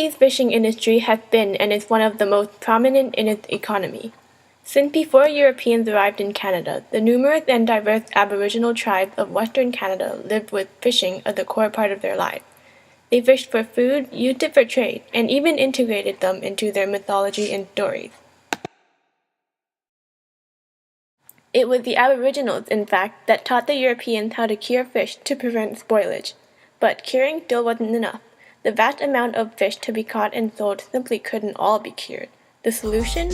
BC's fishing industry has been and is one of the most prominent in its economy. Since before Europeans arrived in Canada, the numerous and diverse Aboriginal tribes of Western Canada lived with fishing as a core part of their lives. They fished for food, used it for trade, and even integrated them into their mythology and stories. It was the Aboriginals, in fact, that taught the Europeans how to cure fish to prevent spoilage. But curing still wasn't enough. The vast amount of fish to be caught and sold simply couldn't all be cured. The solution?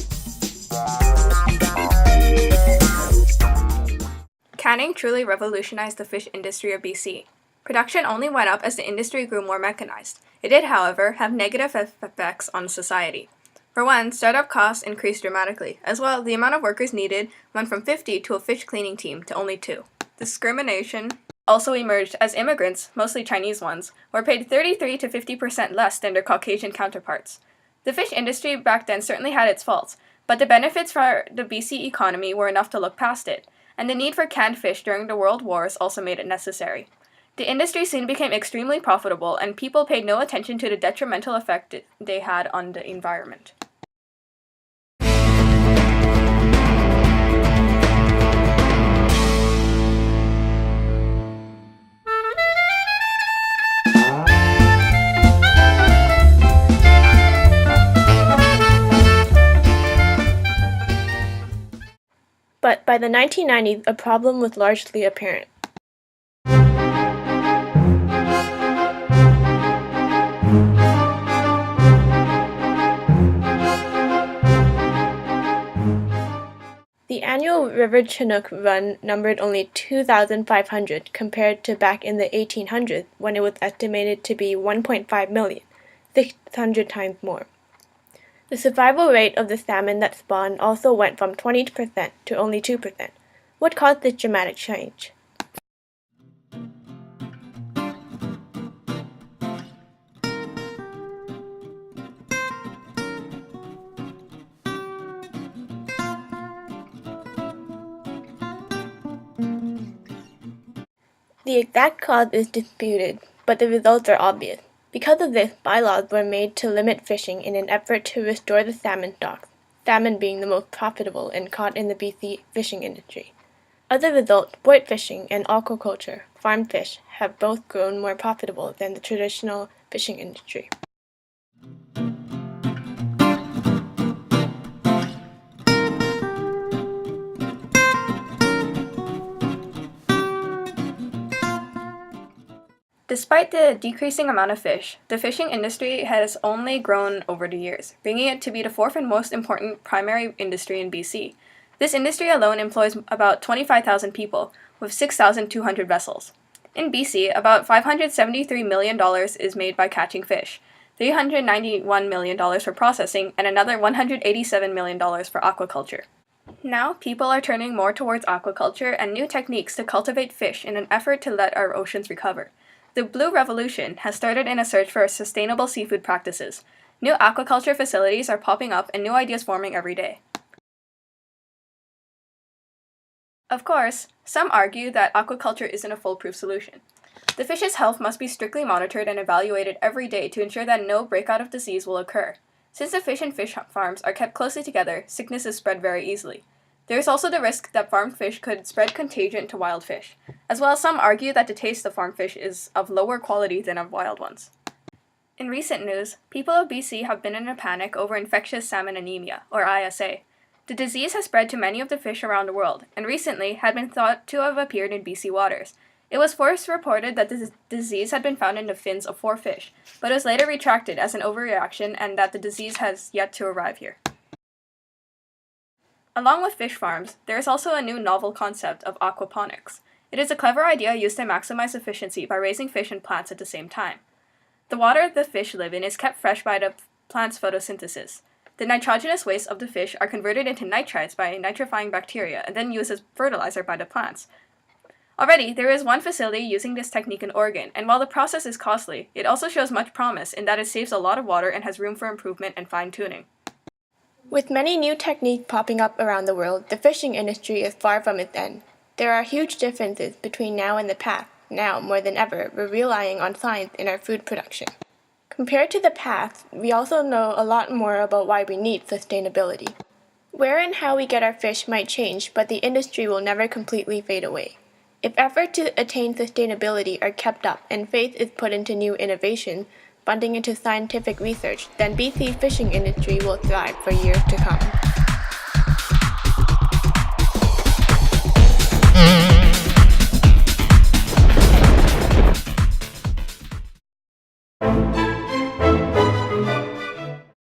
Canning truly revolutionized the fish industry of BC. Production only went up as the industry grew more mechanized. It did, however, have negative effects on society. For one, startup costs increased dramatically. As well, the amount of workers needed went from 50 to a fish cleaning team to only 2. Discrimination also emerged as immigrants, mostly Chinese ones, were paid 33 to 50% less than their Caucasian counterparts. The fish industry back then certainly had its faults, but the benefits for the BC economy were enough to look past it, and the need for canned fish during the World Wars also made it necessary. The industry soon became extremely profitable, and people paid no attention to the detrimental effect they had on the environment. But by the 1990s, a problem was largely apparent. The annual River Chinook run numbered only 2,500 compared to back in the 1800s when it was estimated to be 1.5 million, 600 times more. The survival rate of the salmon that spawned also went from 20% to only 2%. What caused this dramatic change? The exact cause is disputed, but the results are obvious. Because of this, bylaws were made to limit fishing in an effort to restore the salmon stocks, salmon being the most profitable and caught in the BC fishing industry. As a result, sport fishing and aquaculture, farmed fish, have both grown more profitable than the traditional fishing industry. Despite the decreasing amount of fish, the fishing industry has only grown over the years, bringing it to be the fourth and most important primary industry in BC. This industry alone employs about 25,000 people, with 6,200 vessels. In BC, about $573 million is made by catching fish, $391 million for processing, and another $187 million for aquaculture. Now, people are turning more towards aquaculture and new techniques to cultivate fish in an effort to let our oceans recover. The Blue Revolution has started in a search for sustainable seafood practices. New aquaculture facilities are popping up and new ideas forming every day. Of course, some argue that aquaculture isn't a foolproof solution. The fish's health must be strictly monitored and evaluated every day to ensure that no breakout of disease will occur. Since the fish and fish farms are kept closely together, sickness is spread very easily. There is also the risk that farmed fish could spread contagion to wild fish, as well as some argue that the taste of farmed fish is of lower quality than of wild ones. In recent news, people of BC have been in a panic over infectious salmon anemia, or ISA. The disease has spread to many of the fish around the world, and recently had been thought to have appeared in BC waters. It was first reported that the disease had been found in the fins of 4 fish, but it was later retracted as an overreaction and that the disease has yet to arrive here. Along with fish farms, there is also a new novel concept of aquaponics. It is a clever idea used to maximize efficiency by raising fish and plants at the same time. The water the fish live in is kept fresh by the plant's photosynthesis. The nitrogenous wastes of the fish are converted into nitrites by nitrifying bacteria and then used as fertilizer by the plants. Already, there is one facility using this technique in Oregon, and while the process is costly, it also shows much promise in that it saves a lot of water and has room for improvement and fine-tuning. With many new techniques popping up around the world, the fishing industry is far from its end. There are huge differences between now and the past. Now, more than ever, we're relying on science in our food production. Compared to the past, we also know a lot more about why we need sustainability. Where and how we get our fish might change, but the industry will never completely fade away. If efforts to attain sustainability are kept up and faith is put into new innovation, funding into scientific research, then BC's fishing industry will thrive for years to come.